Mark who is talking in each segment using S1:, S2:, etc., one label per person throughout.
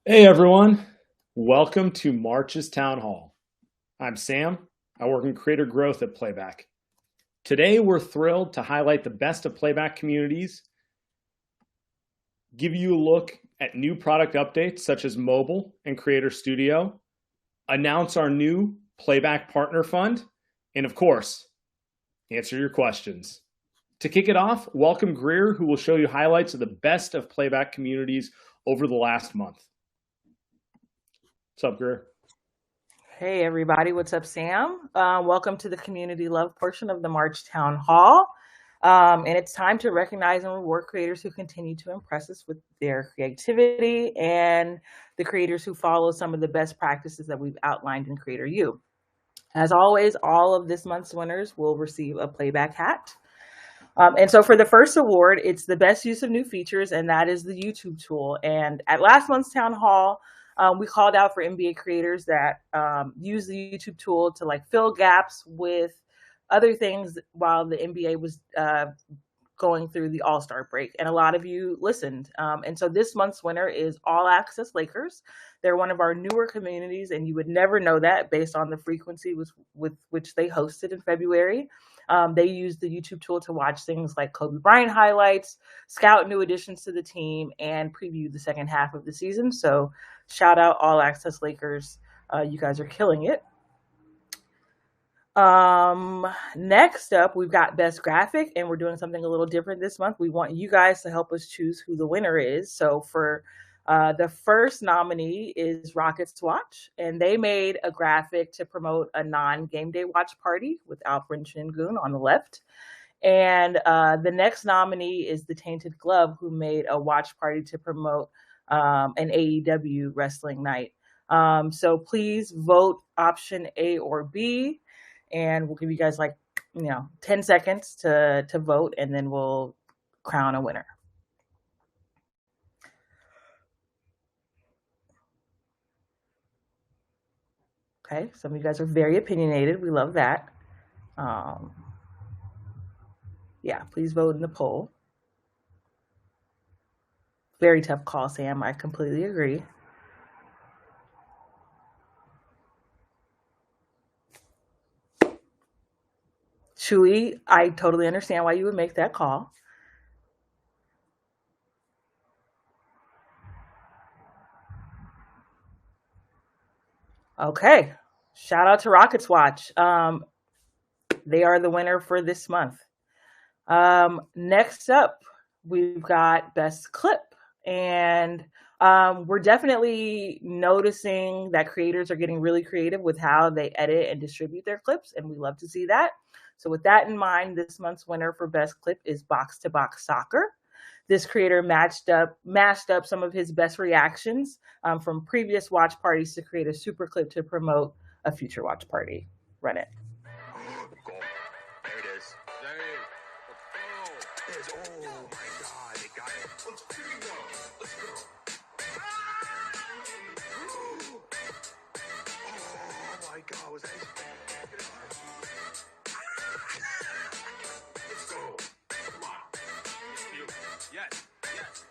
S1: Hey everyone, welcome to March's Town Hall. I'm Sam. I work in creator growth at Playback. Today we're thrilled to highlight the best of Playback communities, give you a look at new product updates such as mobile and Creator Studio, announce our new Playback Partner Fund, and of course, answer your questions. To kick it off, welcome Greer, who will show you highlights of the best of Playback communities over the last month. What's up, Greer?
S2: Hey everybody, what's up, Sam? Welcome to the community love portion of the March Town Hall. And it's time to recognize and reward creators who continue to impress us with their creativity and the creators who follow some of the best practices that we've outlined in Creator U. As always, all of this month's winners will receive a Playback hat. And so for the first award, it's the best use of new features, and that is the YouTube tool. And at last month's Town Hall, we called out for NBA creators that use the YouTube tool to fill gaps with other things while the NBA was going through the All-Star break. And a lot of you listened. And so this month's winner is All Access Lakers. They're one of our newer communities, and you would never know that based on the frequency with which they hosted in February. They used the YouTube tool to watch things like Kobe Bryant highlights, scout new additions to the team, and preview the second half of the season. So shout out All Access Lakers. You guys are killing it. Next up, we've got Best Graphic, and we're doing something a little different this month. We want you guys to help us choose who the winner is. So for the first nominee is Rockets Watch, and they made a graphic to promote a non-game day watch party with Alfred Shingun on the left. And the next nominee is the Tainted Glove, who made a watch party to promote an AEW wrestling night. So please vote option A or B, and we'll give you guys 10 seconds to vote, and then we'll crown a winner. Okay, some of you guys are very opinionated. We love that. Yeah, please vote in the poll. Very tough call, Sam. I completely agree. Chewy, I totally understand why you would make that call. Okay, shout out to Rockets Watch. They are the winner for this month. Next up, we've got Best Clip. And we're definitely noticing that creators are getting really creative with how they edit and distribute their clips, and we love to see that. So with that in mind, this month's winner for Best Clip is Box to Box Soccer. This creator mashed up some of his best reactions from previous watch parties to create a super clip to promote a future watch party. Run it.
S3: There it is. There it is. Oh my God, they got it. Let's go. Let's go. Oh my God, was that? Let's go. Come on. You. Yes. Yes.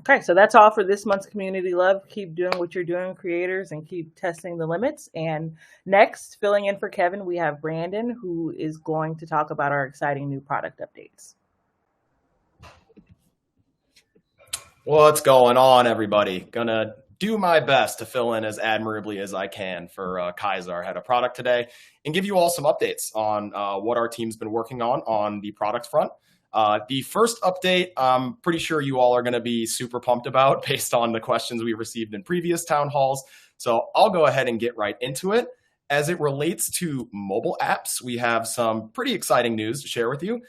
S2: Okay, so that's all for this month's Community Love. Keep doing what you're doing, creators, and keep testing the limits. And next, filling in for Kevin, we have Brandon, who is going to talk about our exciting new product updates.
S4: What's going on, everybody? Gonna do my best to fill in as admirably as I can for Kaiser, our head of product today, and give you all some updates on what our team's been working on the product front. The first update, I'm pretty sure you all are going to be super pumped about based on the questions we received in previous town halls. So I'll go ahead and get right into it. As it relates to mobile apps, we have some pretty exciting news to share with you.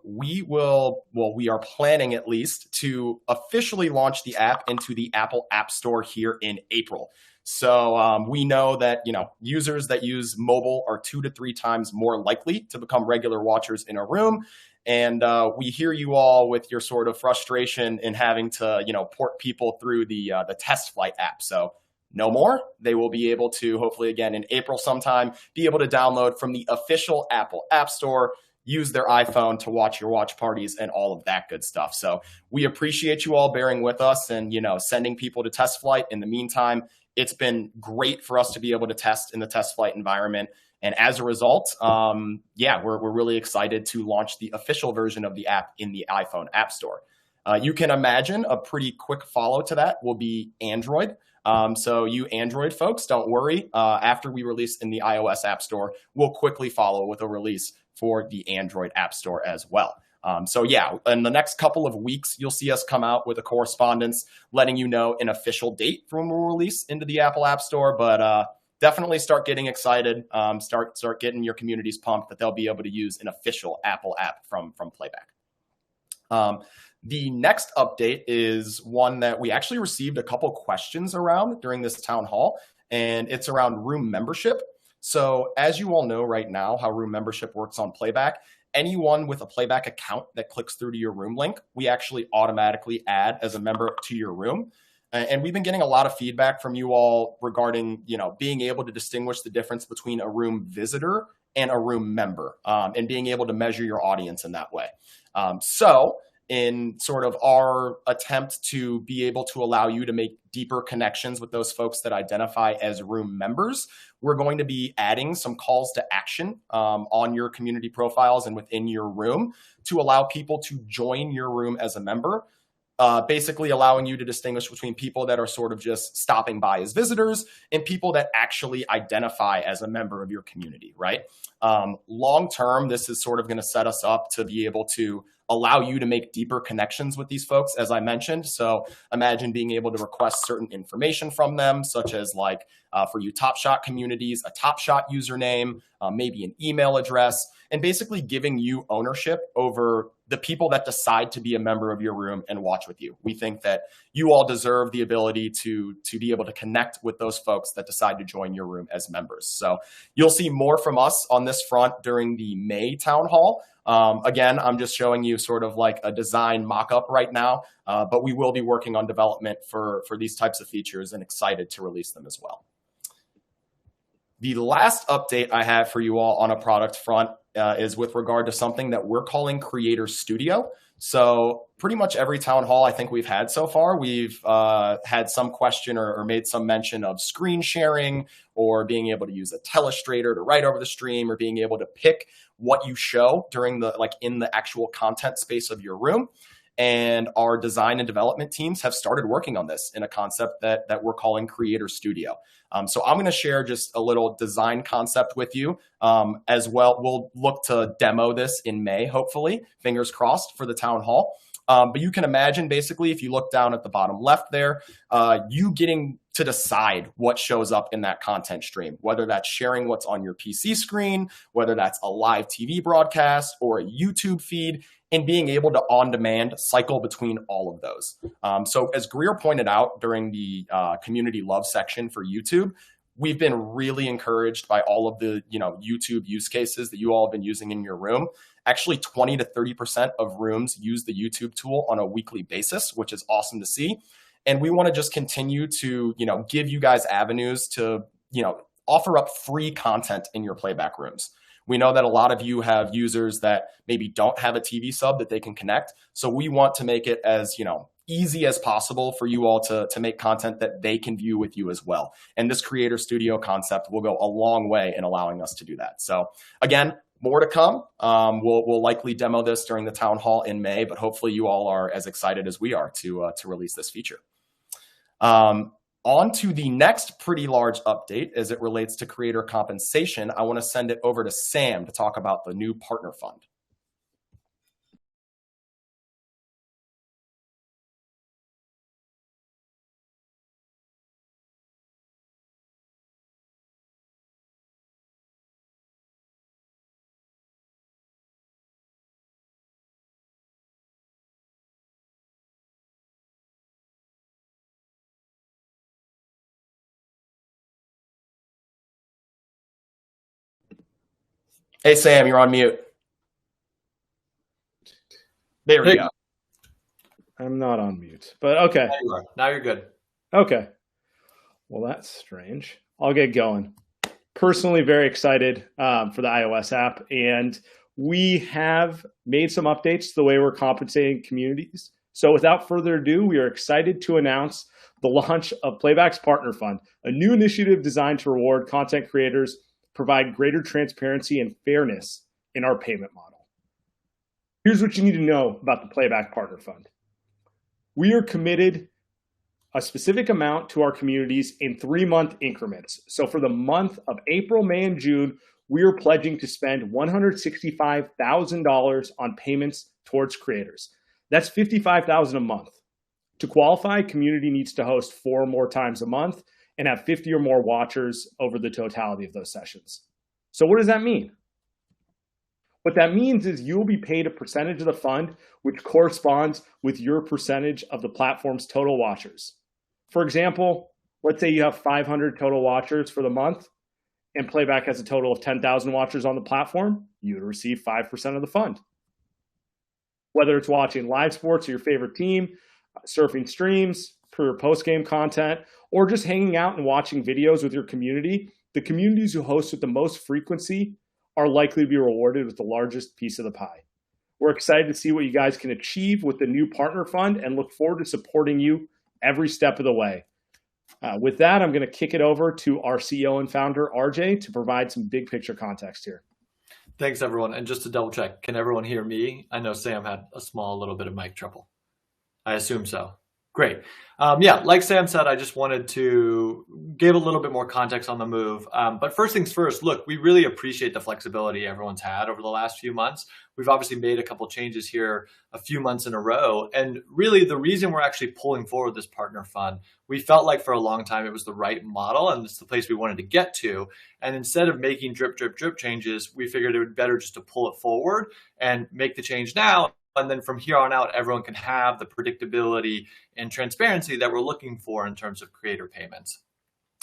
S4: We are planning at least to officially launch the app into the Apple App Store here in April. So we know that, users that use mobile are 2 to 3 times more likely to become regular watchers in a room. And we hear you all with your sort of frustration in having to, port people through the test flight app. So no more. They will be able to, hopefully again in April sometime, be able to download from the official Apple App Store use their iPhone to watch your watch parties and all of that good stuff. So we appreciate you all bearing with us and, sending people to test flight. In the meantime, it's been great for us to be able to test in the test flight environment. And as a result, we're really excited to launch the official version of the app in the iPhone App Store. You can imagine a pretty quick follow to that will be Android. So you Android folks, don't worry. After we release in the iOS App Store, we'll quickly follow with a release for the Android App Store as well. In the next couple of weeks, you'll see us come out with a correspondence letting you know an official date for when we'll release into the Apple App Store. But definitely start getting excited. Start getting your communities pumped that they'll be able to use an official Apple app from Playback. The next update is one that we actually received a couple questions around during this town hall, and it's around room membership. So as you all know right now how room membership works on Playback, anyone with a Playback account that clicks through to your room link, we actually automatically add as a member to your room. And we've been getting a lot of feedback from you all regarding, being able to distinguish the difference between a room visitor and a room member, and being able to measure your audience in that way. So in sort of our attempt to be able to allow you to make deeper connections with those folks that identify as room members, we're going to be adding some calls to action on your community profiles and within your room to allow people to join your room as a member. Basically allowing you to distinguish between people that are sort of just stopping by as visitors and people that actually identify as a member of your community, right? Long term, this is sort of going to set us up to be able to allow you to make deeper connections with these folks, as I mentioned. So imagine being able to request certain information from them, such as for you Top Shot communities, a Top Shot username, maybe an email address, and basically giving you ownership over the people that decide to be a member of your room and watch with you. We think that you all deserve the ability to be able to connect with those folks that decide to join your room as members. So you'll see more from us on this front during the May town hall. Again, I'm just showing you sort of like a design mock-up right now, but we will be working on development for these types of features and excited to release them as well. The last update I have for you all on a product front is with regard to something that we're calling Creator Studio. So pretty much every town hall I think we've had so far, we've had some question or made some mention of screen sharing or being able to use a telestrator to write over the stream or being able to pick what you show during in the actual content space of your room. And our design and development teams have started working on this in a concept that we're calling Creator Studio. So I'm going to share just a little design concept with you as well. We'll look to demo this in May, hopefully, fingers crossed for the town hall. But you can imagine basically if you look down at the bottom left there, you getting to decide what shows up in that content stream, whether that's sharing what's on your PC screen, whether that's a live TV broadcast or a YouTube feed, and being able to on-demand cycle between all of those. So as Greer pointed out during the community love section for YouTube, we've been really encouraged by all of the YouTube use cases that you all have been using in your room. Actually, 20 to 30% of rooms use the YouTube tool on a weekly basis, which is awesome to see. And we want to just continue to give you guys avenues to offer up free content in your Playback rooms. We know that a lot of you have users that maybe don't have a TV sub that they can connect. So we want to make it as, easy as possible for you all to make content that they can view with you as well. And this Creator Studio concept will go a long way in allowing us to do that. So again, more to come. We'll likely demo this during the town hall in May, but hopefully you all are as excited as we are to release this feature. On to the next pretty large update as it relates to creator compensation. I want to send it over to Sam to talk about the new partner fund. Hey, Sam, you're on mute. There we go.
S1: I'm not on mute, but okay.
S4: Now you are. Now you're good.
S1: Okay. Well, that's strange. I'll get going. Personally, very excited for the iOS app. And we have made some updates to the way we're compensating communities. So without further ado, we are excited to announce the launch of Playback's Partner Fund, a new initiative designed to reward content creators, provide greater transparency and fairness in our payment model. Here's what you need to know about the Playback Partner Fund. We are committed a specific amount to our communities in 3-month increments. So for the month of April, May, and June, we are pledging to spend $165,000 on payments towards creators. That's $55,000 a month. To qualify, community needs to host 4 more times a month and have 50 or more watchers over the totality of those sessions. So what does that mean? What that means is you'll be paid a percentage of the fund, which corresponds with your percentage of the platform's total watchers. For example, let's say you have 500 total watchers for the month, and Playback has a total of 10,000 watchers on the platform, you would receive 5% of the fund. Whether it's watching live sports or your favorite team, surfing streams, pre or post-game content, or just hanging out and watching videos with your community, the communities who host with the most frequency are likely to be rewarded with the largest piece of the pie. We're excited to see what you guys can achieve with the new partner fund and look forward to supporting you every step of the way. With that, I'm going to kick it over to our CEO and founder, RJ, to provide some big picture context here.
S5: Thanks, everyone. And just to double check, can everyone hear me? I know Sam had a little bit of mic trouble. I assume so. Great. Yeah, like Sam said, I just wanted to give a little bit more context on the move. But first things first, look, we really appreciate the flexibility everyone's had over the last few months. We've obviously made a couple changes here a few months in a row. And really the reason we're actually pulling forward this partner fund, we felt like for a long time it was the right model and it's the place we wanted to get to. And instead of making drip changes, we figured it would be better just to pull it forward and make the change now. And then from here on out, everyone can have the predictability and transparency that we're looking for in terms of creator payments.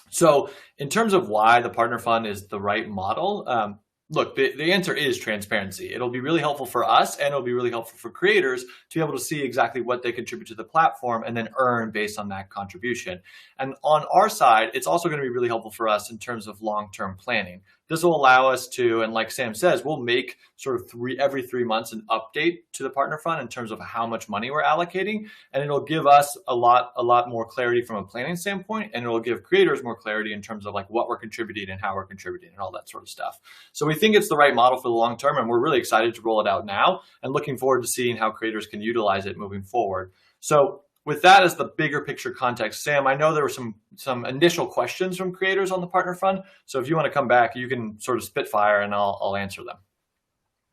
S5: So in terms of why the partner fund is the right model, look, the answer is transparency. It'll be really helpful for us and it'll be really helpful for creators to be able to see exactly what they contribute to the platform and then earn based on that contribution. And on our side, it's also going to be really helpful for us in terms of long-term planning. This will allow us to, and like Sam says, we'll make sort of every 3 months an update to the partner fund in terms of how much money we're allocating. And it'll give us a lot more clarity from a planning standpoint. And it'll give creators more clarity in terms of like what we're contributing and how we're contributing and all that sort of stuff. So we think it's the right model for the long term. And we're really excited to roll it out now and looking forward to seeing how creators can utilize it moving forward. So with that as the bigger picture context, Sam, I know there were some initial questions from creators on the partner fund. So if you want to come back, you can sort of spitfire and I'll answer them.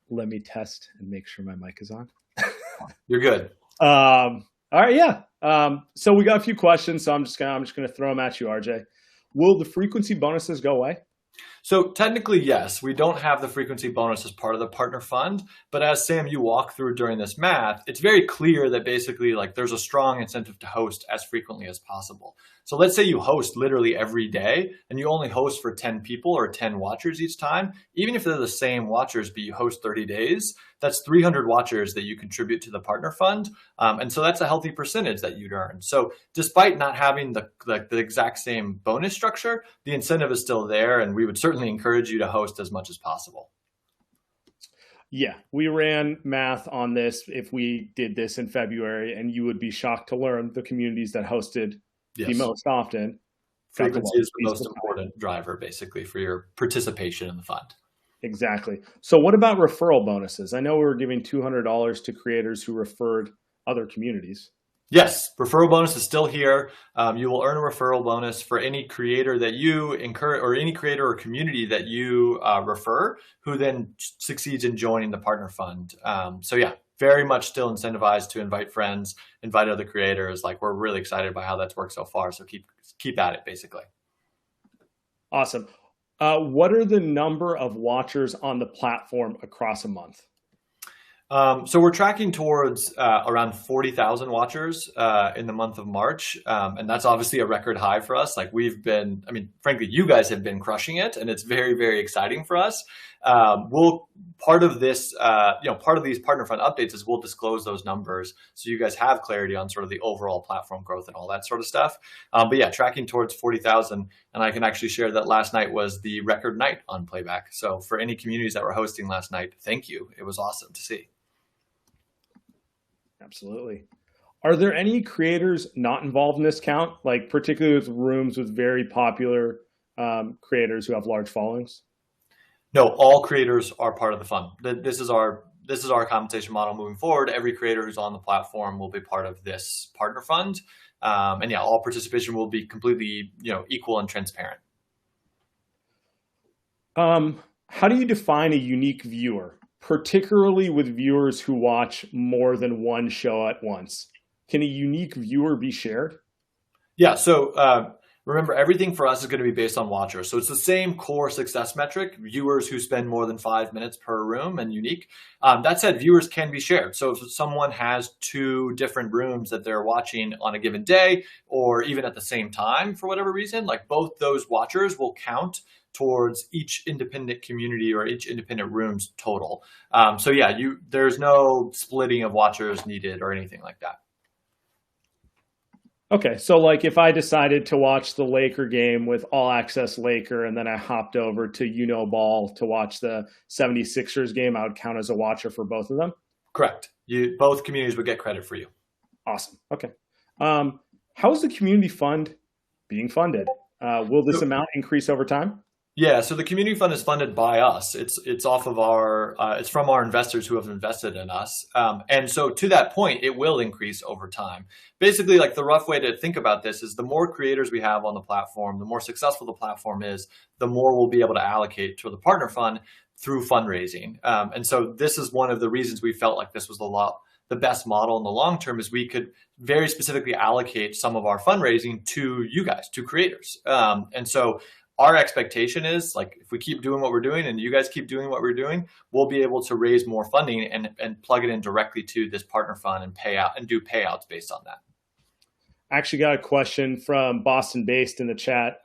S1: Let me test and make sure my mic is on.
S5: You're good.
S1: All right, yeah. So we got a few questions, so I'm just gonna throw them at you, RJ. Will the frequency bonuses go away?
S5: So technically, yes, we don't have the frequency bonus as part of the partner fund. But as Sam, you walk through during this math, it's very clear that basically like there's a strong incentive to host as frequently as possible. So let's say you host literally every day and you only host for 10 people or 10 watchers each time. Even if they're the same watchers, but you host 30 days, that's 300 watchers that you contribute to the partner fund. And so that's a healthy percentage that you'd earn. So despite not having the exact same bonus structure, the incentive is still there. And we would certainly encourage you to host as much as possible.
S1: Yeah, we ran math on this if we did this in February, and you would be shocked to learn the communities that hosted the most often.
S5: Frequency is the most important driver, basically, for your participation in the fund.
S1: Exactly. So what about referral bonuses? I know we were giving $200 to creators who referred other communities.
S5: Yes, referral bonus is still here. You will earn a referral bonus for any creator that you encourage or any creator or community that you refer who then succeeds in joining the partner fund. So yeah, very much still incentivized to invite friends, invite other creators. Like we're really excited by how that's worked so far. So keep at it, basically.
S1: Awesome. What are the number of watchers on the platform across a month?
S5: So we're tracking towards around 40,000 watchers in the month of March. And that's obviously a record high for us. Like frankly, you guys have been crushing it, and it's very, very exciting for us. Part of this, part of these partner fund updates is we'll disclose those numbers so you guys have clarity on sort of the overall platform growth and all that sort of stuff. But yeah, tracking towards 40,000. And I can actually share that last night was the record night on Playback. So for any communities that were hosting last night, thank you. It was awesome to see.
S1: Absolutely. Are there any creators not involved in this count, like particularly with rooms with very popular creators who have large followings?
S5: No, all creators are part of the fund. This is our compensation model moving forward. Every creator who's on the platform will be part of this partner fund, and yeah, all participation will be completely equal and transparent.
S1: How do you define a unique viewer, particularly with viewers who watch more than one show at once? Can a unique viewer be shared?
S5: Yeah, so remember, everything for us is going to be based on watchers. So it's the same core success metric, viewers who spend more than 5 minutes per room and unique. That said, viewers can be shared. So if someone has 2 different rooms that they're watching on a given day, or even at the same time for whatever reason, like both those watchers will count towards each independent community or each independent room's total. So yeah, there's no splitting of watchers needed or anything like that.
S1: Okay, so like if I decided to watch the Laker game with All Access Laker and then I hopped over to Ball to watch the 76ers game, I would count as a watcher for both of them?
S5: Correct. Both communities would get credit for you.
S1: Awesome. Okay. How is the community fund being funded? Will this amount increase over time?
S5: Yeah, so the community fund is funded by us. It's off of it's from our investors who have invested in us. And so to that point, it will increase over time. Basically, like the rough way to think about this is the more creators we have on the platform, the more successful the platform is, the more we'll be able to allocate to the partner fund through fundraising. And so this is one of the reasons we felt like this was the best model in the long term, is we could very specifically allocate some of our fundraising to you guys, to creators. And so our expectation is, like, if we keep doing what we're doing and you guys keep doing what we're doing, we'll be able to raise more funding and plug it in directly to this partner fund and do payouts based on that.
S1: I actually got a question from Boston Based in the chat.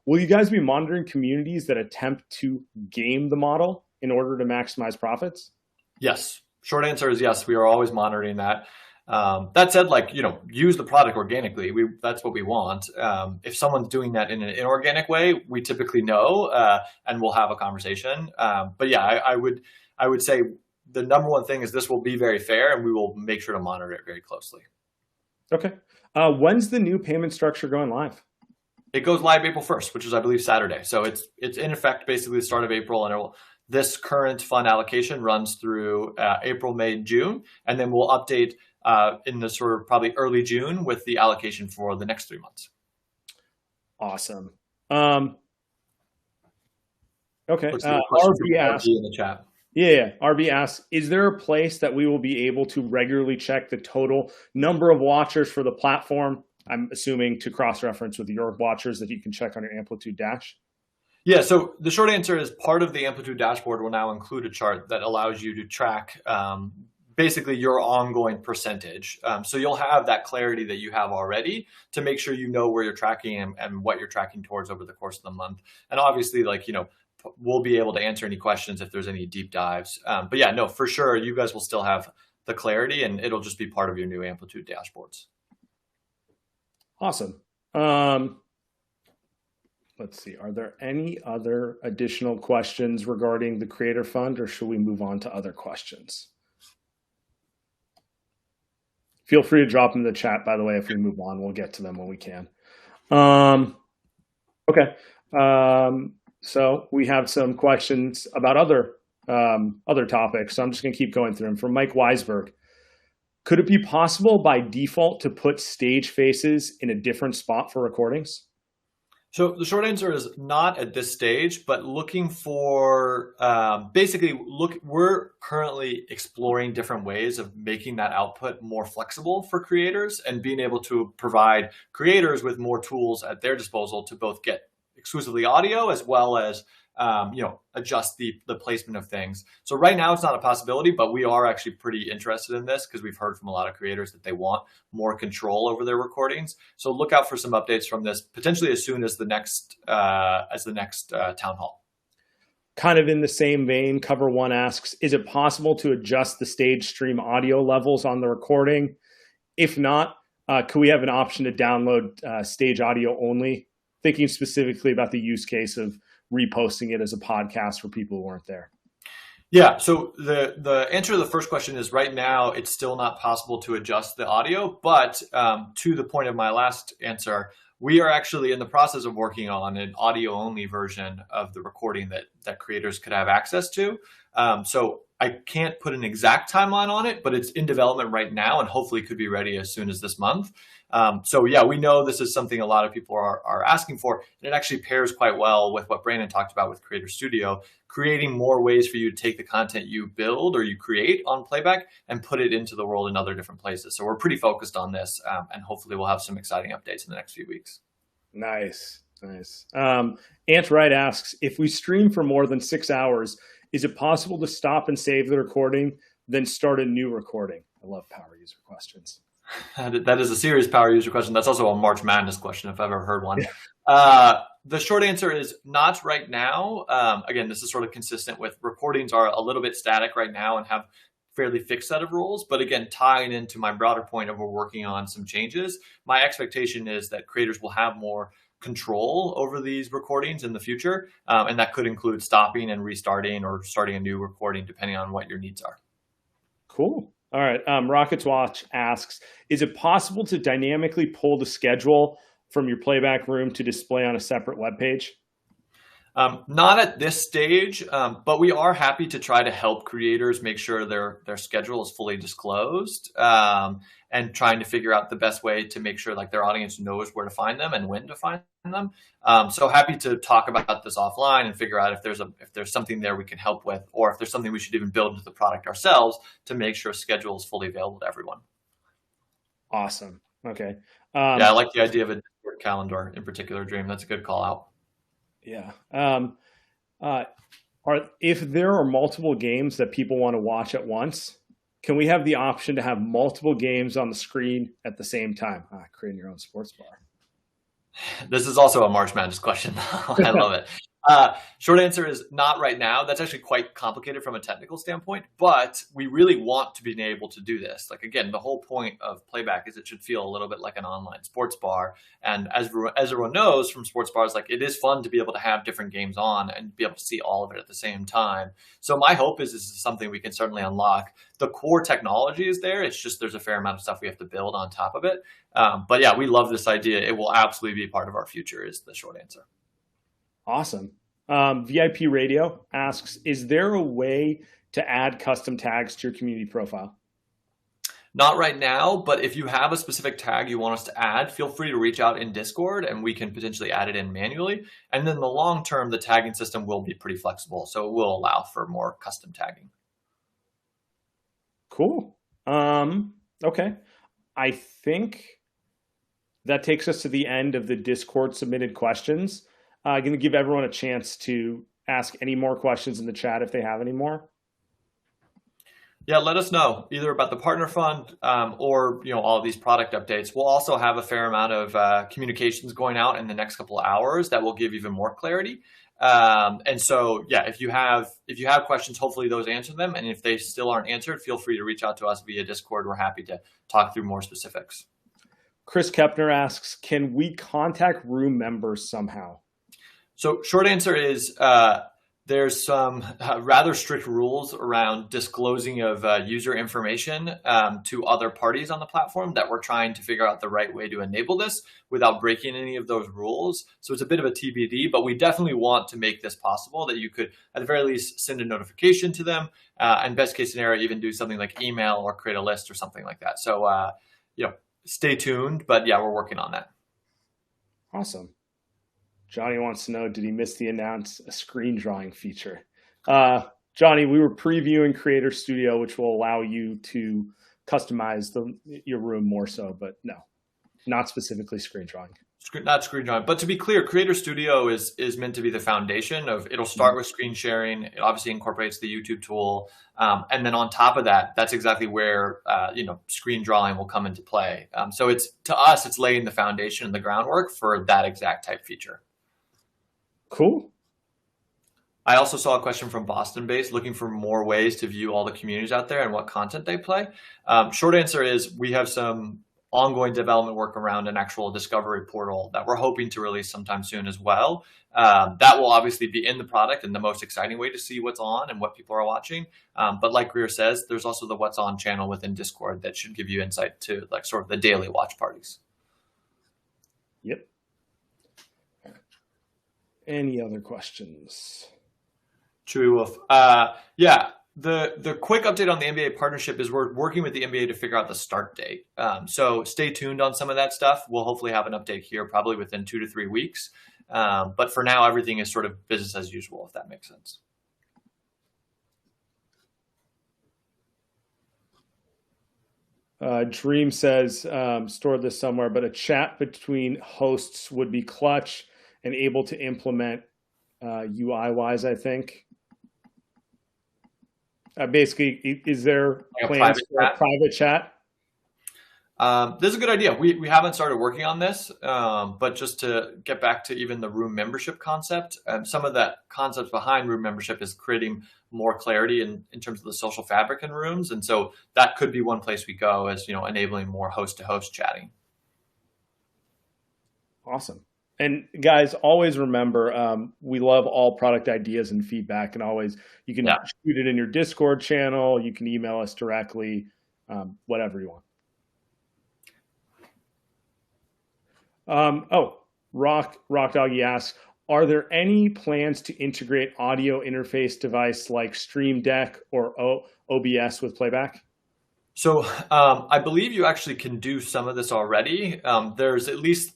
S1: Will you guys be monitoring communities that attempt to game the model in order to maximize profits?
S5: Yes. Short answer is yes. We are always monitoring that. That said, use the product organically. That's what we want. If someone's doing that in an inorganic way, we typically know, and we'll have a conversation. But yeah, I would say the number one thing is this will be very fair, and we will make sure to monitor it very closely.
S1: Okay. When's the new payment structure going live?
S5: It goes live April 1st, which is, I believe, Saturday. So it's in effect basically the start of April, and this current fund allocation runs through April, May, June, and then we'll update in the sort of probably early June with the allocation for the next 3 months.
S1: Awesome. Okay.
S5: RB asks in the chat.
S1: Yeah. RB asks, is there a place that we will be able to regularly check the total number of watchers for the platform? I'm assuming to cross-reference with your watchers that you can check on your Amplitude Dash.
S5: Yeah, so the short answer is part of the Amplitude dashboard will now include a chart that allows you to track basically your ongoing percentage. So you'll have that clarity that you have already to make sure you know where you're tracking and what you're tracking towards over the course of the month. And obviously, we'll be able to answer any questions if there's any deep dives. But yeah, no, for sure, you guys will still have the clarity, and it'll just be part of your new Amplitude dashboards.
S1: Awesome. Let's see. Are there any other additional questions regarding the Creator Fund, or should we move on to other questions? Feel free to drop them in the chat, by the way. If we move on, we'll get to them when we can. Okay. So we have some questions about other topics. So I'm just going to keep going through them. From Mike Weisberg. Could it be possible by default to put stage faces in a different spot for recordings?
S5: So the short answer is not at this stage, but looking for we're currently exploring different ways of making that output more flexible for creators and being able to provide creators with more tools at their disposal to both get exclusively audio as well as adjust the placement of things. So right now it's not a possibility, but we are actually pretty interested in this because we've heard from a lot of creators that they want more control over their recordings. So look out for some updates from this potentially as soon as the next town hall.
S1: Kind of in the same vein, Cover One asks, is it possible to adjust the stage stream audio levels on the recording? If not, could we have an option to download stage audio only? Thinking specifically about the use case of reposting it as a podcast for people who weren't there.
S5: Yeah, so the answer to the first question is right now it's still not possible to adjust the audio, but to the point of my last answer, we are actually in the process of working on an audio-only version of the recording that creators could have access to. So I can't put an exact timeline on it, but it's in development right now and hopefully could be ready as soon as this month. So yeah, we know this is something a lot of people are asking for, and it actually pairs quite well with what Brandon talked about with Creator Studio, creating more ways for you to take the content you build or you create on Playback and put it into the world in other different places. So we're pretty focused on this, and hopefully we'll have some exciting updates in the next few weeks.
S1: Nice. Ant Wright asks, if we stream for more than 6 hours, is it possible to stop and save the recording, then start a new recording? I love power user questions.
S5: That is a serious power user question. That's also a March Madness question, if I've ever heard one. The short answer is not right now. Again, this is sort of consistent with recordings are a little bit static right now and have fairly fixed set of rules. But again, tying into my broader point of we're working on some changes, my expectation is that creators will have more control over these recordings in the future. And that could include stopping and restarting or starting a new recording, depending on what your needs are.
S1: Cool. All right. Rockets Watch asks, is it possible to dynamically pull the schedule from your playback room to display on a separate web page?
S5: Not at this stage, but we are happy to try to help creators make sure their schedule is fully disclosed, and trying to figure out the best way to make sure like their audience knows where to find them and when to find them. So happy to talk about this offline and figure out if there's something there we can help with, or if there's something we should even build into the product ourselves to make sure schedule is fully available to everyone.
S1: Awesome. Okay.
S5: Yeah, I like the idea of a Discord calendar in particular, Dream. That's a good call out.
S1: Yeah. If there are multiple games that people want to watch at once, can we have the option to have multiple games on the screen at the same time? Creating your own sports bar.
S5: This is also a March Madness question. I love it. Short answer is not right now. That's actually quite complicated from a technical standpoint, but we really want to be able to do this. Like, again, the whole point of Playback is it should feel a little bit like an online sports bar. And as everyone knows from sports bars, like it is fun to be able to have different games on and be able to see all of it at the same time. So my hope is this is something we can certainly unlock. The core technology is there. It's just there's a fair amount of stuff we have to build on top of it. But yeah, we love this idea. It will absolutely be part of our future is the short answer.
S1: Awesome. VIP Radio asks, is there a way to add custom tags to your community profile?
S5: Not right now, but if you have a specific tag you want us to add, feel free to reach out in Discord and we can potentially add it in manually. And then the long term, the tagging system will be pretty flexible. So it will allow for more custom tagging.
S1: Cool. Okay. I think that takes us to the end of the Discord submitted questions. I'm going to give everyone a chance to ask any more questions in the chat if they have any more.
S5: Yeah, let us know either about the partner fund or all of these product updates. We'll also have a fair amount of communications going out in the next couple of hours that will give even more clarity. And so, yeah, if you have questions, hopefully those answer them. And if they still aren't answered, feel free to reach out to us via Discord. We're happy to talk through more specifics.
S1: Chris Kepner asks, can we contact room members somehow?
S5: So short answer is there's some rather strict rules around disclosing of user information to other parties on the platform that we're trying to figure out the right way to enable this without breaking any of those rules. So it's a bit of a TBD, but we definitely want to make this possible that you could at the very least send a notification to them and best case scenario, even do something like email or create a list or something like that. So, stay tuned, but yeah, we're working on that.
S1: Awesome. Johnny wants to know, did he miss the announce a screen drawing feature? Johnny, we were previewing Creator Studio, which will allow you to customize your room more so, but no, not specifically screen drawing.
S5: Not screen drawing, but to be clear, Creator Studio is meant to be the foundation of. It'll start with screen sharing. It obviously incorporates the YouTube tool, and then on top of that, that's exactly where screen drawing will come into play. So it's laying the foundation and the groundwork for that exact type feature.
S1: Cool.
S5: I also saw a question from Boston based, looking for more ways to view all the communities out there and what content they play. Short answer is we have some ongoing development work around an actual discovery portal that we're hoping to release sometime soon as well. That will obviously be in the product and the most exciting way to see what's on and what people are watching. But like Greer says, there's also the What's On channel within Discord that should give you insight to like sort of the daily watch parties.
S1: Yep. Any other questions?
S5: Chewy Wolf. Yeah. The quick update on the NBA partnership is we're working with the NBA to figure out the start date. So stay tuned on some of that stuff. We'll hopefully have an update here probably within 2 to 3 weeks. But for now, everything is sort of business as usual, if that makes sense.
S1: Dream says, stored this somewhere, but a chat between hosts would be clutch and able to implement UI-wise, I think. Basically, is there plans for a private chat?
S5: This is a good idea. We haven't started working on this, but just to get back to even the room membership concept, some of that concepts behind room membership is creating more clarity in terms of the social fabric in rooms. And so that could be one place we go as, enabling more host-to-host chatting.
S1: Awesome. And guys, always remember, we love all product ideas and feedback, and always you can shoot it in your Discord channel. You can email us directly, whatever you want. Rock Doggy asks, are there any plans to integrate audio interface device like Stream Deck or OBS with Playback?
S5: So I believe you actually can do some of this already. There's at least,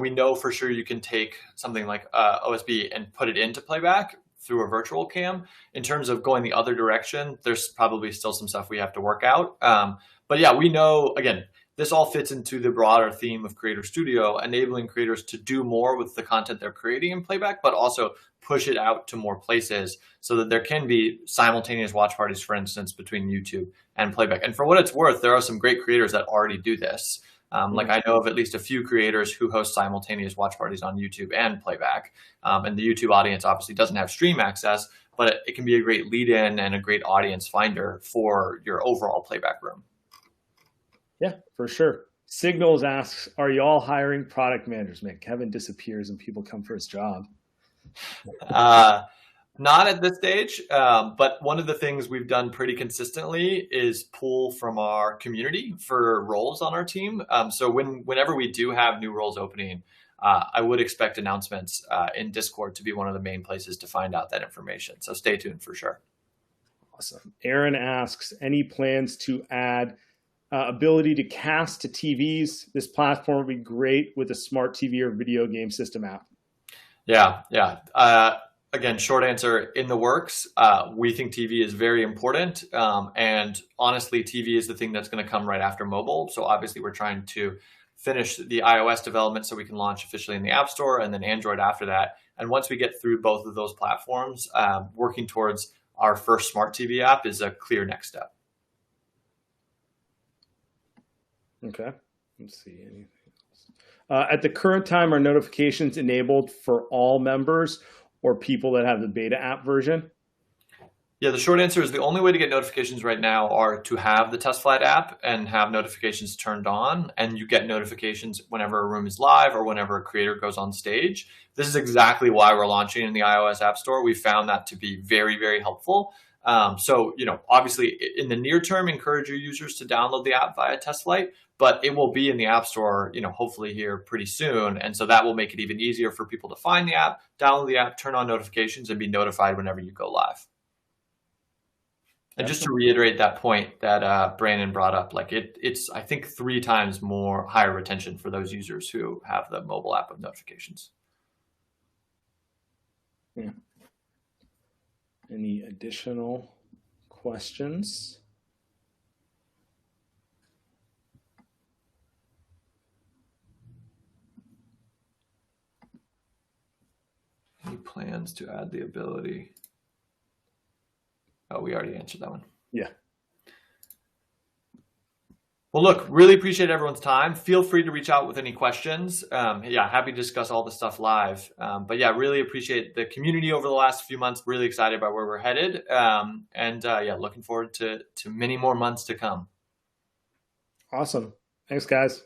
S5: we know for sure you can take something like OSB and put it into Playback through a virtual cam. In terms of going the other direction, there's probably still some stuff we have to work out. But yeah, we know, again, this all fits into the broader theme of Creator Studio, enabling creators to do more with the content they're creating in Playback, but also push it out to more places so that there can be simultaneous watch parties, for instance, between YouTube and Playback. And for what it's worth, there are some great creators that already do this. Like I know of at least a few creators who host simultaneous watch parties on YouTube and Playback. And the YouTube audience obviously doesn't have stream access, but it can be a great lead-in and a great audience finder for your overall Playback room.
S1: Yeah, for sure. Signals asks, are you all hiring product managers? Man, Kevin disappears and people come for his job.
S5: Not at this stage, but one of the things we've done pretty consistently is pull from our community for roles on our team. So whenever we do have new roles opening, I would expect announcements in Discord to be one of the main places to find out that information. So stay tuned for sure.
S1: Awesome. Aaron asks, any plans to add ability to cast to TVs? This platform would be great with a smart TV or video game system app.
S5: Yeah. Again, short answer, in the works. We think TV is very important. And honestly, TV is the thing that's going to come right after mobile. So obviously, we're trying to finish the iOS development so we can launch officially in the App Store and then Android after that. And once we get through both of those platforms, working towards our first smart TV app is a clear next step.
S1: Okay. Let's see. Anything else? At the current time, are notifications enabled for all members or people that have the beta app version?
S5: Yeah, the short answer is the only way to get notifications right now are to have the Test Flight app and have notifications turned on, and you get notifications whenever a room is live or whenever a creator goes on stage. This is exactly why we're launching in the iOS App Store. We found that to be very, very helpful. So, obviously in the near term, encourage your users to download the app via Test Flight, but it will be in the App Store, hopefully here pretty soon. And so that will make it even easier for people to find the app, download the app, turn on notifications, and be notified whenever you go live. And just to reiterate that point that Brandon brought up, it's I think 3 times more higher retention for those users who have the mobile app with notifications.
S1: Yeah. Any additional questions?
S5: plans to add the ability? Oh, we already answered that one.
S1: Yeah.
S5: Well, look, really appreciate everyone's time. Feel free to reach out with any questions. Happy to discuss all the stuff live. But yeah, really appreciate the community over the last few months. Really excited about where we're headed. Looking forward to many more months to come.
S1: Awesome. Thanks, guys.